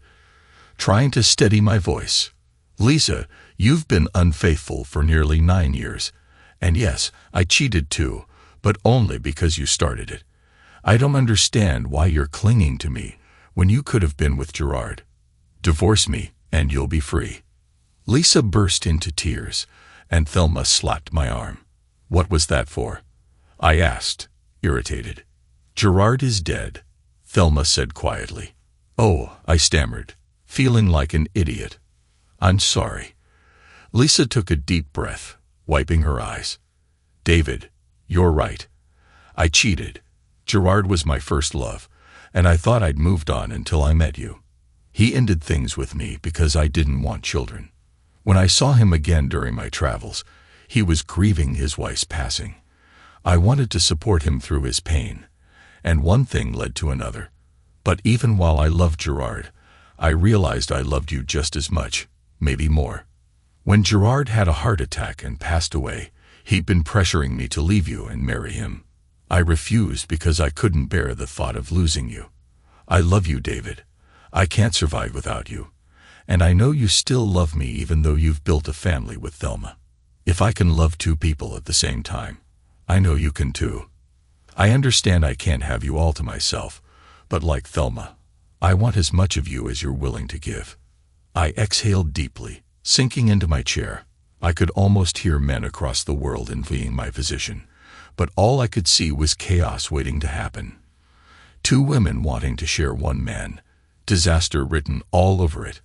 trying to steady my voice. "Lisa, you've been unfaithful for nearly 9 years. And yes, I cheated too, but only because you started it. I don't understand why you're clinging to me when you could have been with Gerard. Divorce me, and you'll be free." Lisa burst into tears, and Thelma slapped my arm. "What was that for?" I asked, irritated. "Gerard is dead," Thelma said quietly. "Oh," I stammered, feeling like an idiot. "I'm sorry." Lisa took a deep breath, wiping her eyes. "David, you're right. I cheated. Gerard was my first love, and I thought I'd moved on until I met you. He ended things with me because I didn't want children. When I saw him again during my travels, he was grieving his wife's passing. I wanted to support him through his pain, and one thing led to another. But even while I loved Gerard, I realized I loved you just as much, maybe more. When Gerard had a heart attack and passed away, he'd been pressuring me to leave you and marry him. I refused because I couldn't bear the thought of losing you. I love you, David. I can't survive without you. And I know you still love me even though you've built a family with Thelma. If I can love two people at the same time, I know you can too. I understand I can't have you all to myself, but like Thelma, I want as much of you as you're willing to give." I exhaled deeply, sinking into my chair. I could almost hear men across the world envying my position, but all I could see was chaos waiting to happen. Two women wanting to share one man, disaster written all over it.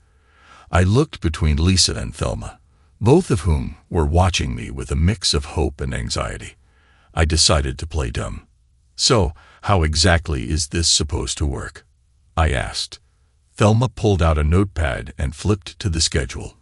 I looked between Lisa and Thelma, both of whom were watching me with a mix of hope and anxiety. I decided to play dumb. "So, how exactly is this supposed to work?" I asked. Thelma pulled out a notepad and flipped to the schedule.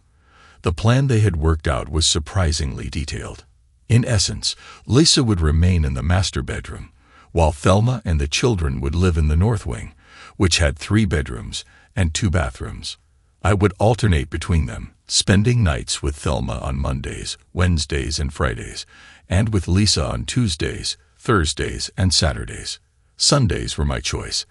The plan they had worked out was surprisingly detailed. In essence, Lisa would remain in the master bedroom, while Thelma and the children would live in the north wing, which had 3 bedrooms and 2 bathrooms. I would alternate between them, spending nights with Thelma on Mondays, Wednesdays, and Fridays, and with Lisa on Tuesdays, Thursdays, and Saturdays. Sundays were my choice.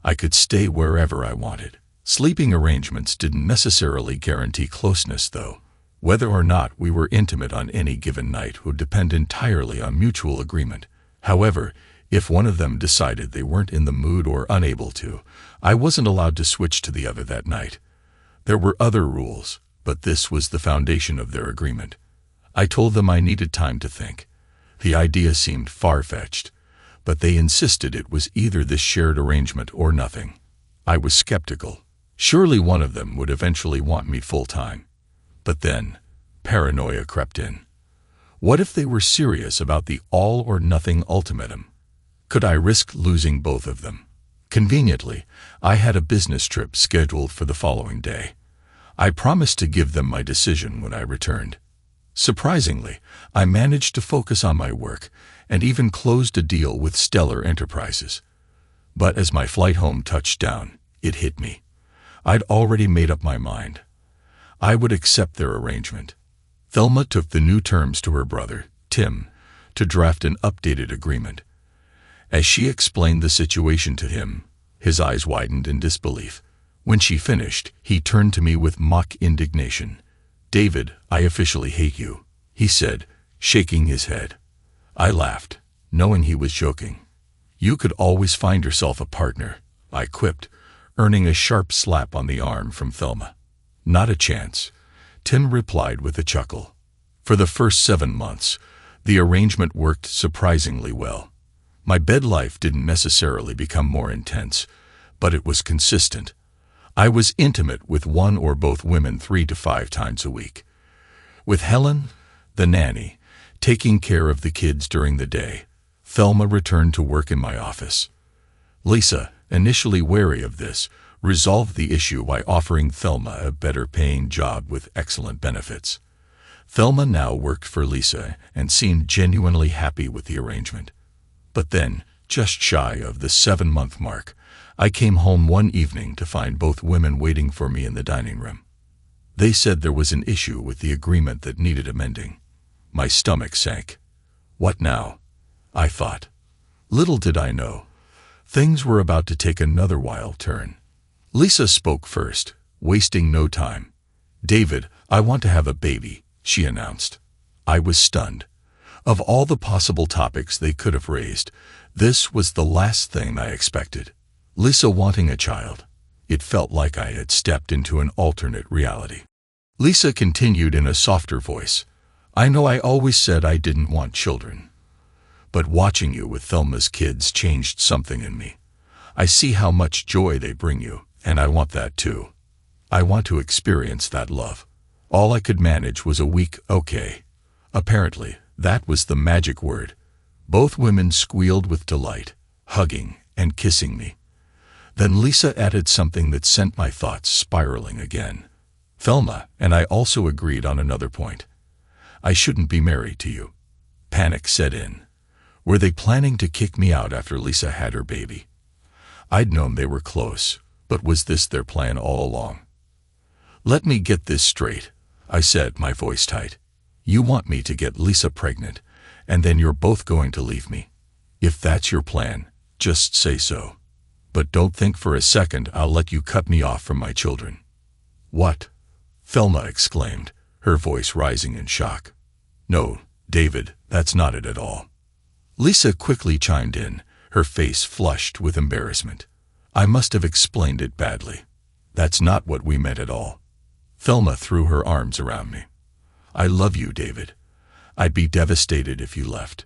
I could stay wherever I wanted. Sleeping arrangements didn't necessarily guarantee closeness, though. Whether or not we were intimate on any given night would depend entirely on mutual agreement. However, if one of them decided they weren't in the mood or unable to, I wasn't allowed to switch to the other that night. There were other rules, but this was the foundation of their agreement. I told them I needed time to think. The idea seemed far-fetched, but they insisted it was either this shared arrangement or nothing. I was skeptical. Surely one of them would eventually want me full-time. But then, paranoia crept in. What if they were serious about the all-or-nothing ultimatum? Could I risk losing both of them? Conveniently, I had a business trip scheduled for the following day. I promised to give them my decision when I returned. Surprisingly, I managed to focus on my work and even closed a deal with Stellar Enterprises. But as my flight home touched down, it hit me. I'd already made up my mind. I would accept their arrangement. Thelma took the new terms to her brother, Tim, to draft an updated agreement. As she explained the situation to him, his eyes widened in disbelief. When she finished, he turned to me with mock indignation. "David, I officially hate you," he said, shaking his head. I laughed, knowing he was joking. "You could always find yourself a partner," I quipped, earning a sharp slap on the arm from Thelma. "Not a chance," Tim replied with a chuckle. For the first 7 months, the arrangement worked surprisingly well. My bed life didn't necessarily become more intense, but it was consistent. I was intimate with one or both women 3 to 5 times a week. With Helen, the nanny, taking care of the kids during the day, Thelma returned to work in my office. Lisa, initially wary of this, resolved the issue by offering Thelma a better-paying job with excellent benefits. Thelma now worked for Lisa and seemed genuinely happy with the arrangement. But then, just shy of the 7-month mark, I came home one evening to find both women waiting for me in the dining room. They said there was an issue with the agreement that needed amending. My stomach sank. What now? I thought. Little did I know, things were about to take another wild turn. Lisa spoke first, wasting no time. "David, I want to have a baby," she announced. I was stunned. Of all the possible topics they could have raised, this was the last thing I expected. Lisa wanting a child. It felt like I had stepped into an alternate reality. Lisa continued in a softer voice. "I know I always said I didn't want children. But watching you with Thelma's kids changed something in me. I see how much joy they bring you, and I want that too. I want to experience that love." All I could manage was a weak "okay." Apparently, that was the magic word. Both women squealed with delight, hugging and kissing me. Then Lisa added something that sent my thoughts spiraling again. Thelma and I also agreed on another point. "I shouldn't be married to you." Panic set in. Were they planning to kick me out after Lisa had her baby? I'd known they were close, but was this their plan all along? "Let me get this straight," I said, my voice tight. "You want me to get Lisa pregnant, and then you're both going to leave me. If that's your plan, just say so. But don't think for a second I'll let you cut me off from my children." "What?" Thelma exclaimed, her voice rising in shock. "No, David, that's not it at all." Lisa quickly chimed in, her face flushed with embarrassment. "I must have explained it badly. That's not what we meant at all." Thelma threw her arms around me. "I love you, David. I'd be devastated if you left.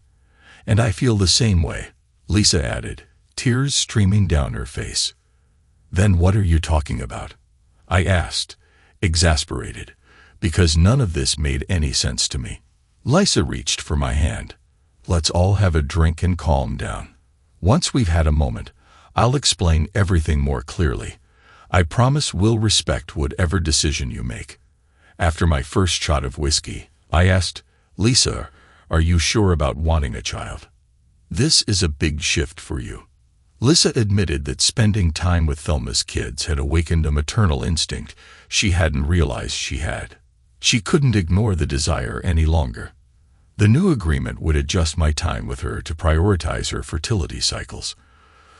And I feel the same way," Lisa added, tears streaming down her face. "Then what are you talking about?" I asked, exasperated, because none of this made any sense to me. Lisa reached for my hand. "Let's all have a drink and calm down. Once we've had a moment, I'll explain everything more clearly. I promise we'll respect whatever decision you make." After my first shot of whiskey, I asked, "Lisa, are you sure about wanting a child? This is a big shift for you." Lisa admitted that spending time with Thelma's kids had awakened a maternal instinct she hadn't realized she had. She couldn't ignore the desire any longer. The new agreement would adjust my time with her to prioritize her fertility cycles.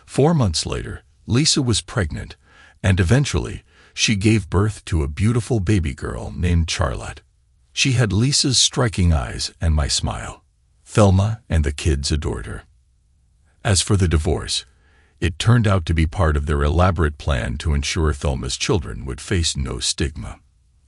4 months later, Lisa was pregnant, and eventually, she gave birth to a beautiful baby girl named Charlotte. She had Lisa's striking eyes and my smile. Thelma and the kids adored her. As for the divorce, it turned out to be part of their elaborate plan to ensure Thelma's children would face no stigma.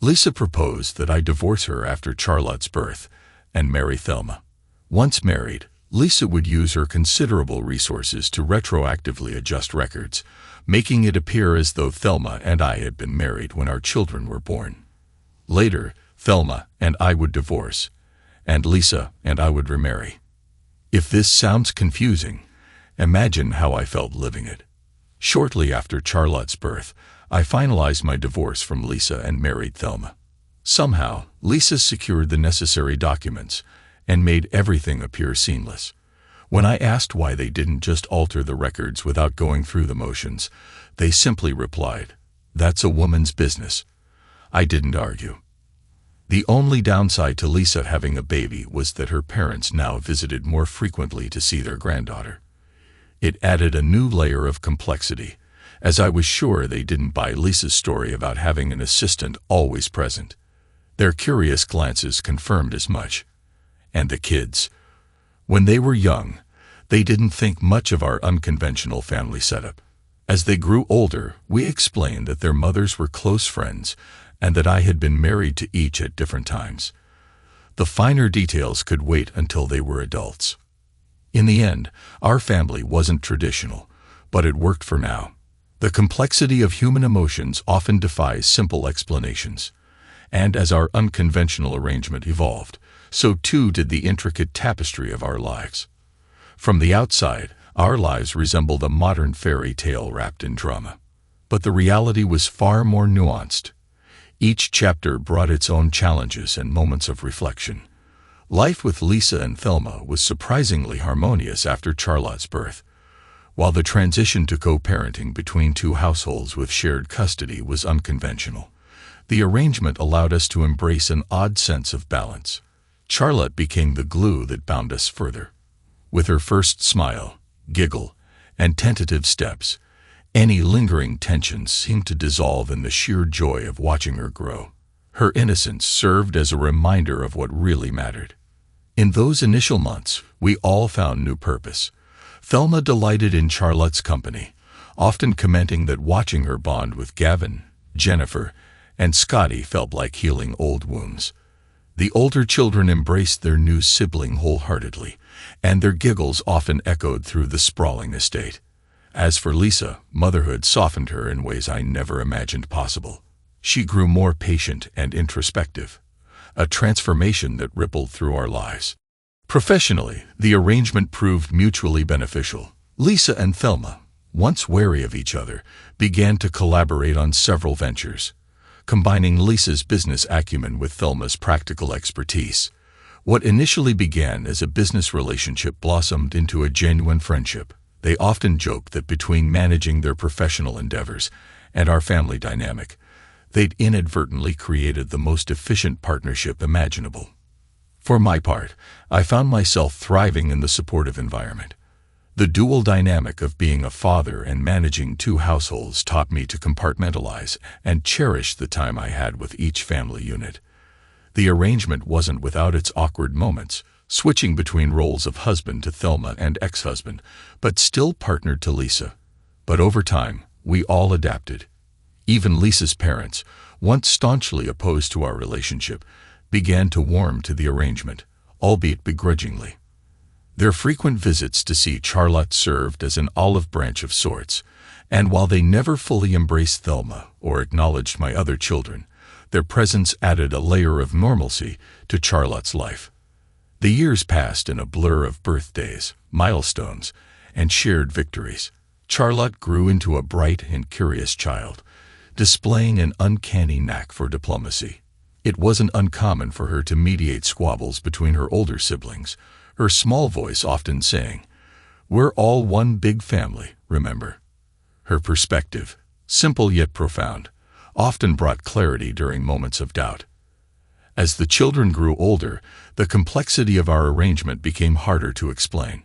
Lisa proposed that I divorce her after Charlotte's birth and marry Thelma. Once married, Lisa would use her considerable resources to retroactively adjust records, making it appear as though Thelma and I had been married when our children were born. Later, Thelma and I would divorce, and Lisa and I would remarry. If this sounds confusing, imagine how I felt living it. Shortly after Charlotte's birth, I finalized my divorce from Lisa and married Thelma. Somehow, Lisa secured the necessary documents and made everything appear seamless. When I asked why they didn't just alter the records without going through the motions, they simply replied, "That's a woman's business." I didn't argue. The only downside to Lisa having a baby was that her parents now visited more frequently to see their granddaughter. It added a new layer of complexity, as I was sure they didn't buy Lisa's story about having an assistant always present. Their curious glances confirmed as much. And the kids. When they were young, they didn't think much of our unconventional family setup. As they grew older, we explained that their mothers were close friends and that I had been married to each at different times. The finer details could wait until they were adults. In the end, our family wasn't traditional, but it worked for now. The complexity of human emotions often defies simple explanations. And as our unconventional arrangement evolved, so too did the intricate tapestry of our lives. From the outside, our lives resembled a modern fairy tale wrapped in drama. But the reality was far more nuanced. Each chapter brought its own challenges and moments of reflection. Life with Lisa and Thelma was surprisingly harmonious after Charlotte's birth. While the transition to co-parenting between two households with shared custody was unconventional, the arrangement allowed us to embrace an odd sense of balance. Charlotte became the glue that bound us further. With her first smile, giggle, and tentative steps, any lingering tensions seemed to dissolve in the sheer joy of watching her grow. Her innocence served as a reminder of what really mattered. In those initial months, we all found new purpose. Thelma delighted in Charlotte's company, often commenting that watching her bond with Gavin, Jennifer, and Scotty felt like healing old wounds. The older children embraced their new sibling wholeheartedly, and their giggles often echoed through the sprawling estate. As for Lisa, motherhood softened her in ways I never imagined possible. She grew more patient and introspective, a transformation that rippled through our lives. Professionally, the arrangement proved mutually beneficial. Lisa and Thelma, once wary of each other, began to collaborate on several ventures, combining Lisa's business acumen with Thelma's practical expertise. What initially began as a business relationship blossomed into a genuine friendship. They often joked that between managing their professional endeavors and our family dynamic, they'd inadvertently created the most efficient partnership imaginable. For my part, I found myself thriving in the supportive environment. The dual dynamic of being a father and managing two households taught me to compartmentalize and cherish the time I had with each family unit. The arrangement wasn't without its awkward moments, switching between roles of husband to Thelma and ex-husband, but still partnered to Lisa. But over time, we all adapted. Even Lisa's parents, once staunchly opposed to our relationship, began to warm to the arrangement, albeit begrudgingly. Their frequent visits to see Charlotte served as an olive branch of sorts, and while they never fully embraced Thelma or acknowledged my other children, their presence added a layer of normalcy to Charlotte's life. The years passed in a blur of birthdays, milestones, and shared victories. Charlotte grew into a bright and curious child, displaying an uncanny knack for diplomacy. It wasn't uncommon for her to mediate squabbles between her older siblings, her small voice often saying, "We're all one big family, remember?" Her perspective, simple yet profound, often brought clarity during moments of doubt. As the children grew older, the complexity of our arrangement became harder to explain.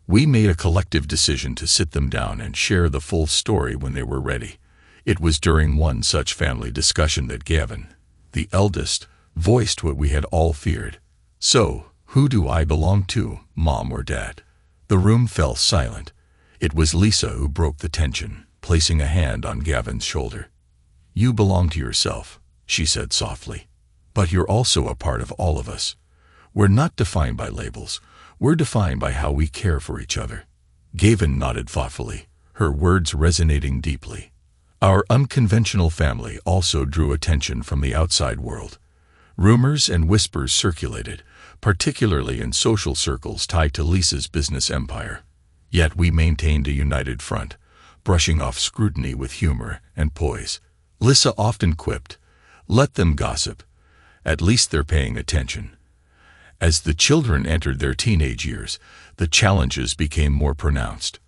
We made a collective decision to sit them down and share the full story when they were ready. It was during one such family discussion that Gavin, the eldest, voiced what we had all feared. "So, who do I belong to, Mom or Dad?" The room fell silent. It was Lisa who broke the tension, placing a hand on Gavin's shoulder. "You belong to yourself," she said softly. "But you're also a part of all of us. We're not defined by labels. We're defined by how we care for each other." Gavin nodded thoughtfully, her words resonating deeply. Our unconventional family also drew attention from the outside world. Rumors and whispers circulated, particularly in social circles tied to Lisa's business empire. Yet we maintained a united front, brushing off scrutiny with humor and poise. Lisa often quipped, "Let them gossip," At least they're paying attention. As the children entered their teenage years, the challenges became more pronounced.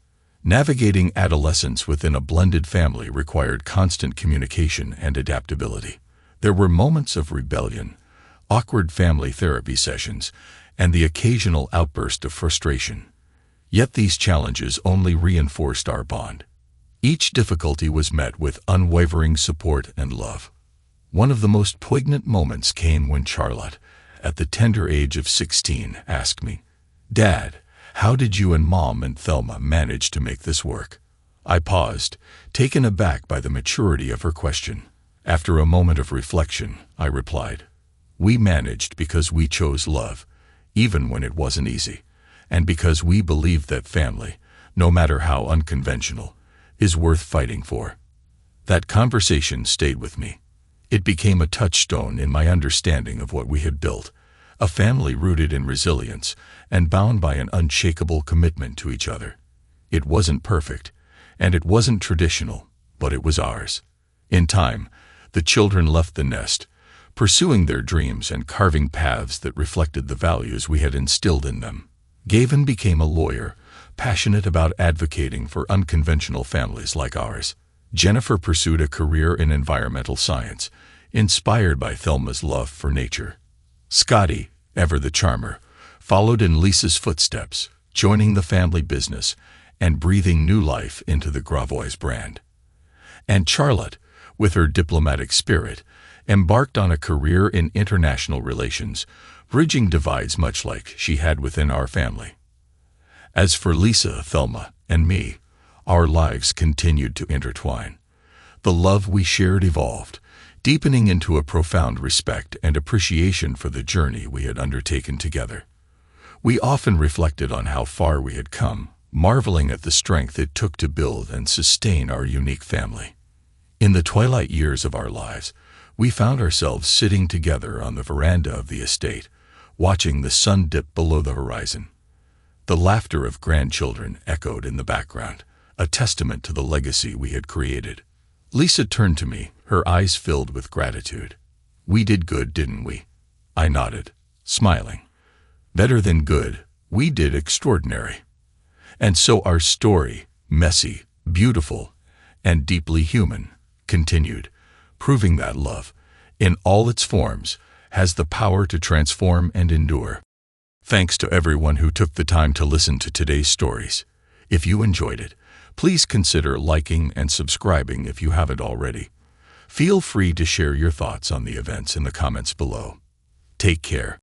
Navigating adolescence within a blended family required constant communication and adaptability. There were moments of rebellion, awkward family therapy sessions, and the occasional outburst of frustration. Yet these challenges only reinforced our bond. Each difficulty was met with unwavering support and love. One of the most poignant moments came when Charlotte, at the tender age of 16, asked me, "Dad, how did you and Mom and Thelma manage to make this work?" I paused, taken aback by the maturity of her question. After a moment of reflection, I replied, "We managed because we chose love, even when it wasn't easy, and because we believed that family, no matter how unconventional, is worth fighting for." That conversation stayed with me. It became a touchstone in my understanding of what we had built, a family rooted in resilience and bound by an unshakable commitment to each other. It wasn't perfect, and it wasn't traditional, but it was ours. In time, the children left the nest, pursuing their dreams and carving paths that reflected the values we had instilled in them. Gavin became a lawyer, passionate about advocating for unconventional families like ours. Jennifer pursued a career in environmental science, inspired by Thelma's love for nature. Scotty, ever the charmer, followed in Lisa's footsteps, joining the family business and breathing new life into the Gravois brand. And Charlotte, with her diplomatic spirit, embarked on a career in international relations, bridging divides much like she had within our family. As for Lisa, Thelma, and me, our lives continued to intertwine. The love we shared evolved, deepening into a profound respect and appreciation for the journey we had undertaken together. We often reflected on how far we had come, marveling at the strength it took to build and sustain our unique family. In the twilight years of our lives, we found ourselves sitting together on the veranda of the estate, watching the sun dip below the horizon. The laughter of grandchildren echoed in the background, a testament to the legacy we had created. Lisa turned to me, her eyes filled with gratitude. "We did good, didn't we?" I nodded, smiling. "Better than good, we did extraordinary." And so our story, messy, beautiful, and deeply human, continued, proving that love, in all its forms, has the power to transform and endure. Thanks to everyone who took the time to listen to today's stories. If you enjoyed it, please consider liking and subscribing if you haven't already. Feel free to share your thoughts on the events in the comments below. Take care.